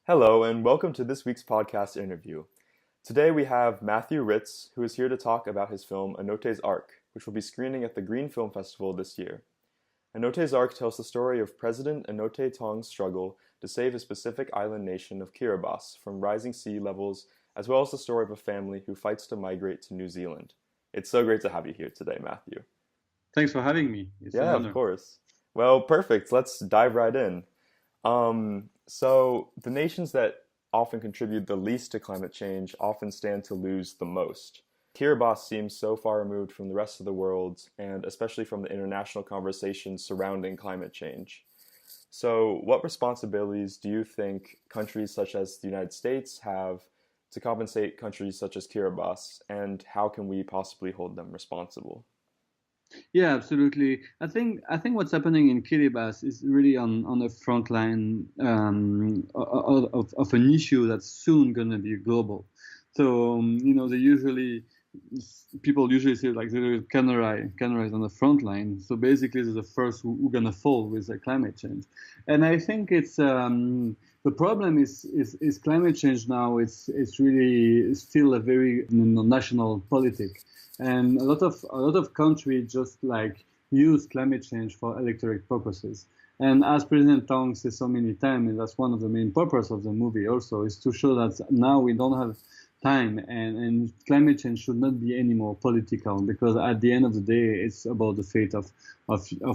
Hello, and welcome to this week's podcast interview. Today we have Matthieu Rytz, who is here to talk about his film ANOTE'S ARK, which will be screening at the Green Film Festival this year. ANOTE'S ARK tells the story of President Anote Tong's struggle to save his Pacific island nation of Kiribati from rising sea levels, as well as the story of a family who fights to migrate to New Zealand. It's so great to have you here today, Matthieu. Thanks for having me. It's an honor. Of course. Well, perfect. Let's dive right in. So the nations that often contribute the least to climate change often stand to lose the most. Kiribati seems so far removed from the rest of the world, and especially from the international conversation surrounding climate change. So what responsibilities do you think countries such as the United States have to compensate countries such as Kiribati, and how can we possibly hold them responsible? Yeah, absolutely. I think what's happening in Kiribati is really on the front line of an issue that's soon going to be global. So people usually say like the canary is on the front line. So basically, they're the first who are going to fall with the climate change. And I think it's the problem is climate change now. It's really still a very national politic. And a lot of countries just like use climate change for electoral purposes. And as President Tong says so many times, and that's one of the main purposes of the movie also, is to show that now we don't have time and climate change should not be any more political, because at the end of the day, it's about the fate of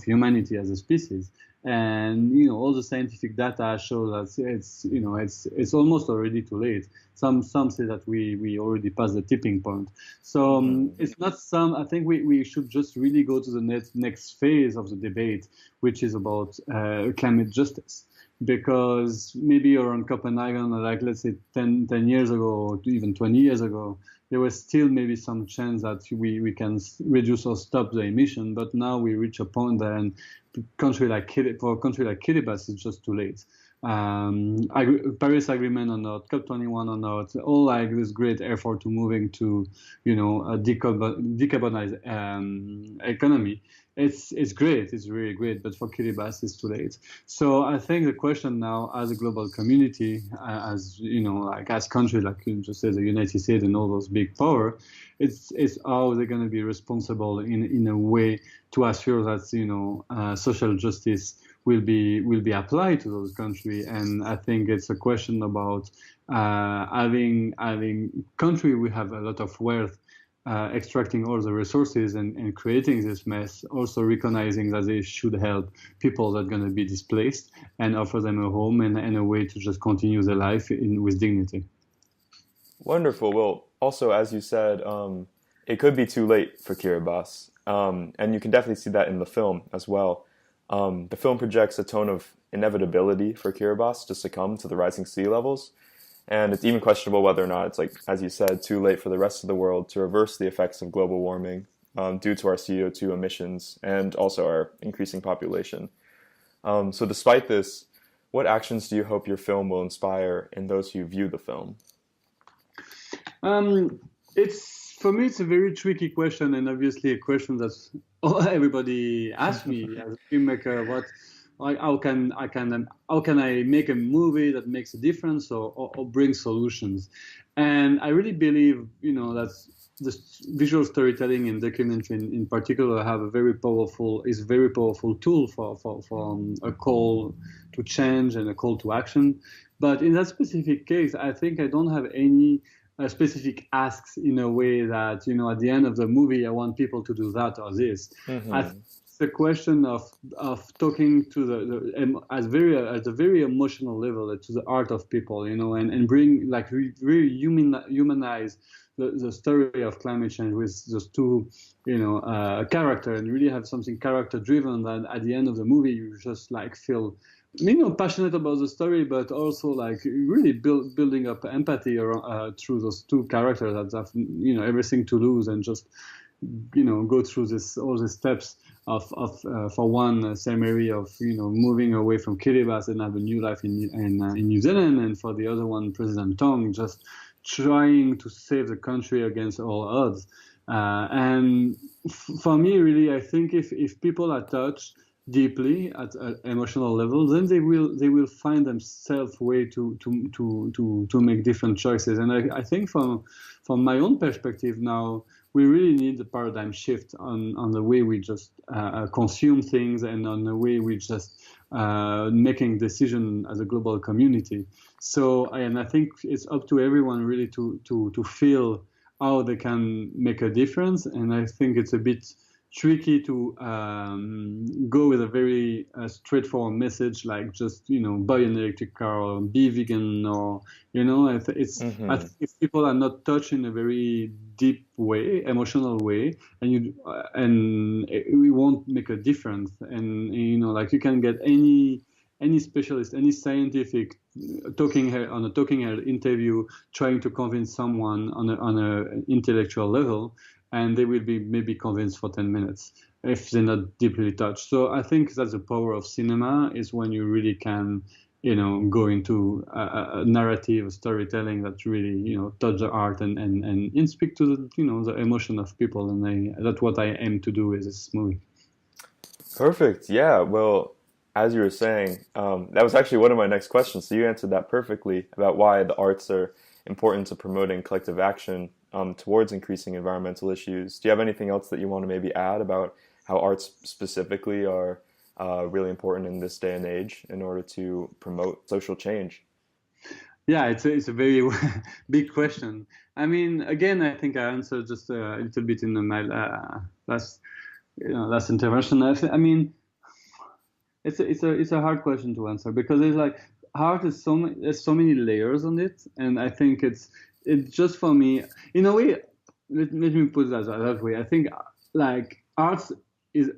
humanity as a species. And all the scientific data show that it's almost already too late. Some say that we already passed the tipping point. So it's not some. I think we should just really go to the next phase of the debate, which is about climate justice. Because maybe you're in Copenhagen, like let's say 10 years ago, or even 20 years ago, there was still maybe some chance that we can reduce or stop the emission. But now we reach a point there, and for a country like Kiribati, it's just too late. Paris Agreement or not, COP21 or not, all like this great effort to moving to, a decarbonized economy. It's great, it's really great, but for Kiribati, it's too late. So I think the question now, as a global community, as countries like you just said, the United States and all those big power, it's how they're going to be responsible in a way to assure that social justice will be applied to those countries. And I think it's a question about having country we have a lot of wealth, extracting all the resources and creating this mess, also recognizing that they should help people that are going to be displaced and offer them a home and a way to just continue their life with dignity. Wonderful. Well, also, as you said, it could be too late for Kiribati, and you can definitely see that in the film as well. The film projects a tone of inevitability for Kiribati to succumb to the rising sea levels. And it's even questionable whether or not it's, like, as you said, too late for the rest of the world to reverse the effects of global warming due to our CO2 emissions and also our increasing population. So despite this, what actions do you hope your film will inspire in those who view the film? For me, it's a very tricky question, and obviously a question that everybody asks me as a filmmaker. How can I make a movie that makes a difference or bring solutions? And I really believe, that the visual storytelling and documentary in particular have a very powerful tool for a call to change and a call to action. But in that specific case, I think I don't have any specific asks in a way that, at the end of the movie, I want people to do that or this. Mm-hmm. The question of talking to at a very emotional level to the heart of people, and bring like really humanize the story of climate change with those two, character, and really have something character driven that at the end of the movie you just like feel passionate about the story, but also like really building up empathy through those two characters that have everything to lose and just go through all the steps of for one Sam Mary of moving away from Kiribati and have a new life in New Zealand, and for the other one President Tong just trying to save the country against all odds. And for me, really, I think if people are touched deeply at an emotional level, then they will find themselves way to make different choices. And I think from my own perspective now, we really need a paradigm shift on the way we just consume things and on the way we just making decision as a global community. So, and I think it's up to everyone really to feel how they can make a difference. And I think it's a bit tricky to go with a very straightforward message like just buy an electric car or be vegan, or I think if people are not touched in a very deep way, emotional way, and we won't make a difference. And like you can get any specialist, any scientific talking head on a talking head interview trying to convince someone on a intellectual level, and they will be maybe convinced for 10 minutes if they're not deeply touched. So I think that's the power of cinema, is when you really can, go into a narrative, a storytelling that really, touch the art and speak to the emotion of people. And that's what I aim to do with this movie. Perfect. Yeah. Well, as you were saying, that was actually one of my next questions. So you answered that perfectly about why the arts are important to promoting collective action towards increasing environmental issues. Do you have anything else that you want to maybe add about how arts specifically are really important in this day and age in order to promote social change? Yeah, it's a very big question. I mean, again, I think I answered just a little bit in my last intervention. I mean, it's a hard question to answer, because it's like art is there's so many layers on it, and I think it's just, for me, in a way, let me put it that way. I think like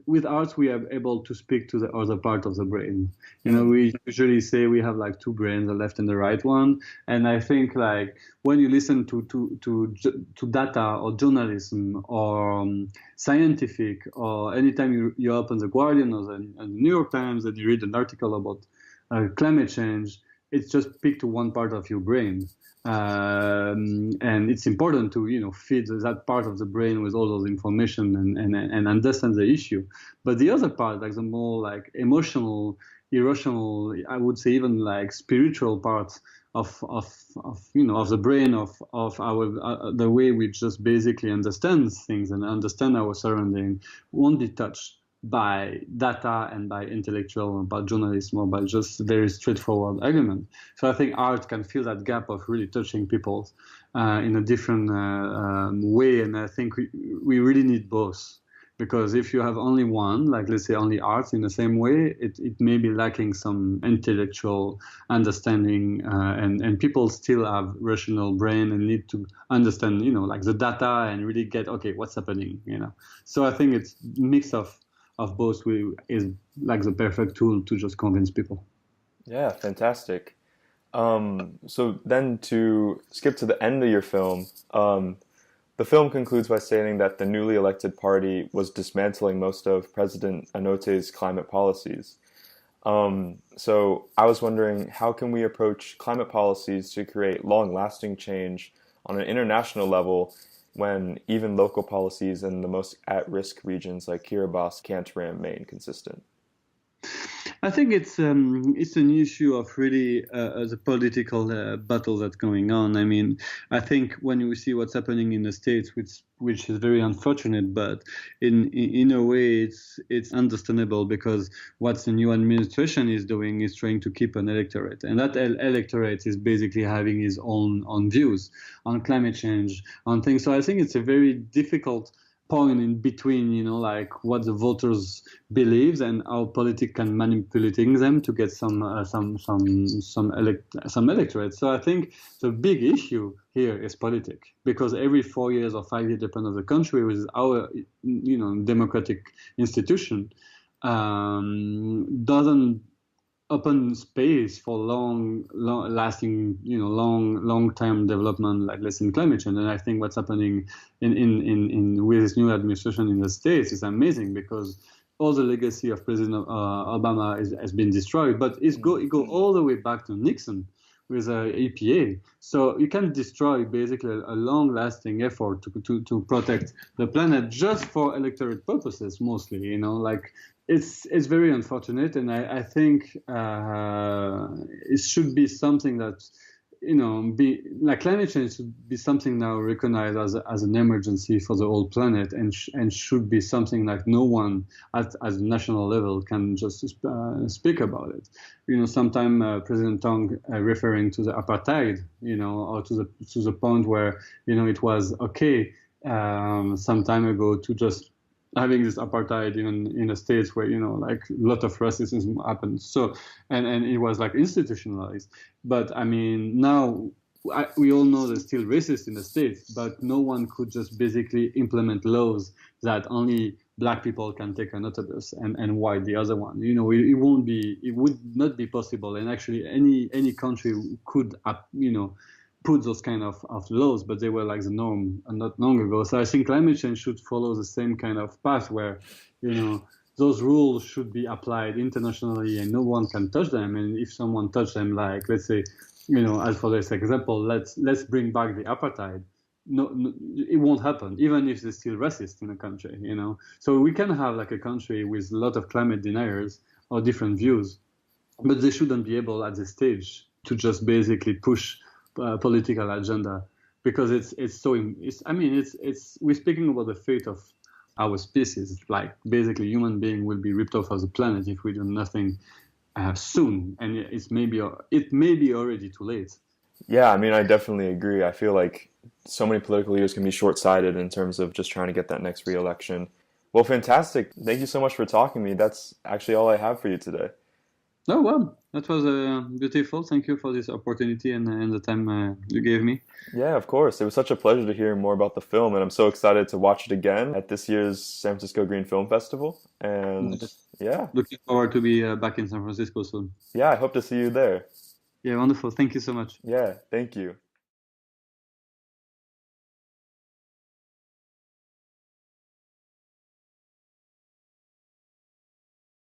with arts we are able to speak to the other part of the brain. We usually say we have like two brains, the left and the right one. And I think like when you listen to data or journalism or scientific, or anytime you open the Guardian or the New York Times and you read an article about climate change, it's just speak to one part of your brain. And it's important to feed that part of the brain with all those information and understand the issue. But the other part, like the more like emotional, irrational, I would say even like spiritual parts of the brain, of our the way we just basically understand things and understand our surrounding, won't be touched by data and by intellectual, by journalism, or by just very straightforward argument. So I think art can fill that gap of really touching people in a different way. And I think we really need both, because if you have only one, like let's say only art in the same way, it may be lacking some intellectual understanding, and people still have rational brain and need to understand, like the data and really get, okay, what's happening, So I think it's mix of both is like the perfect tool to just convince people. Yeah, fantastic. So then to skip to the end of your film, the film concludes by stating that the newly elected party was dismantling most of President Anote's climate policies. So I was wondering, how can we approach climate policies to create long-lasting change on an international level when even local policies in the most at-risk regions like Kiribati can't remain consistent? I think it's an issue of really the political battle that's going on. I mean, I think when we see what's happening in the States, which is very unfortunate, but in a way it's understandable, because what the new administration is doing is trying to keep an electorate, and that electorate is basically having his own views on climate change, on things. So I think it's a very difficult point in between, like what the voters believes and how politics can manipulating them to get some electorate. So I think the big issue here is politics, because every 4 years or 5 years, depending on the country, with our democratic institution, doesn't open space for long-lasting, long-term development, like let's say in climate change. And I think what's happening in with this new administration in the States is amazing, because all the legacy of President Obama has been destroyed. But it go all the way back to Nixon with EPA. So you can destroy basically a long-lasting effort to protect the planet just for electorate purposes, mostly. Like it's very unfortunate, and I think it should be something that be like climate change should be something now recognized as an emergency for the whole planet, and should be something like no one at a national level can just speak about it. Sometime President Tong referring to the apartheid, or to the point where it was okay some time ago to just having this apartheid in the States where like a lot of racism happened, so and it was like institutionalized. But I mean, now we all know there's still racist in the States, but no one could just basically implement laws that only black people can take an autobus and white the other one. It would not be possible, and actually any country could put those kind of laws, but they were like the norm not long ago. So I think climate change should follow the same kind of path where, those rules should be applied internationally and no one can touch them. And if someone touch them, like, let's say, as for this example, let's bring back the apartheid. No, it won't happen, even if they're still racist in a country, So we can have like a country with a lot of climate deniers or different views, but they shouldn't be able at this stage to just basically push political agenda, because we're speaking about the fate of our species. It's like basically human being will be ripped off of the planet if we do nothing soon, and it may be already too late. Yeah, I mean, I definitely agree. I feel like so many political leaders can be short-sighted in terms of just trying to get that next re-election. Well, fantastic. Thank you so much for talking to me. That's actually all I have for you today. Oh, well, that was beautiful. Thank you for this opportunity and the time you gave me. Yeah, of course. It was such a pleasure to hear more about the film, and I'm so excited to watch it again at this year's San Francisco Green Film Festival. And yeah. Looking forward to be back in San Francisco soon. Yeah, I hope to see you there. Yeah, wonderful. Thank you so much. Yeah, thank you.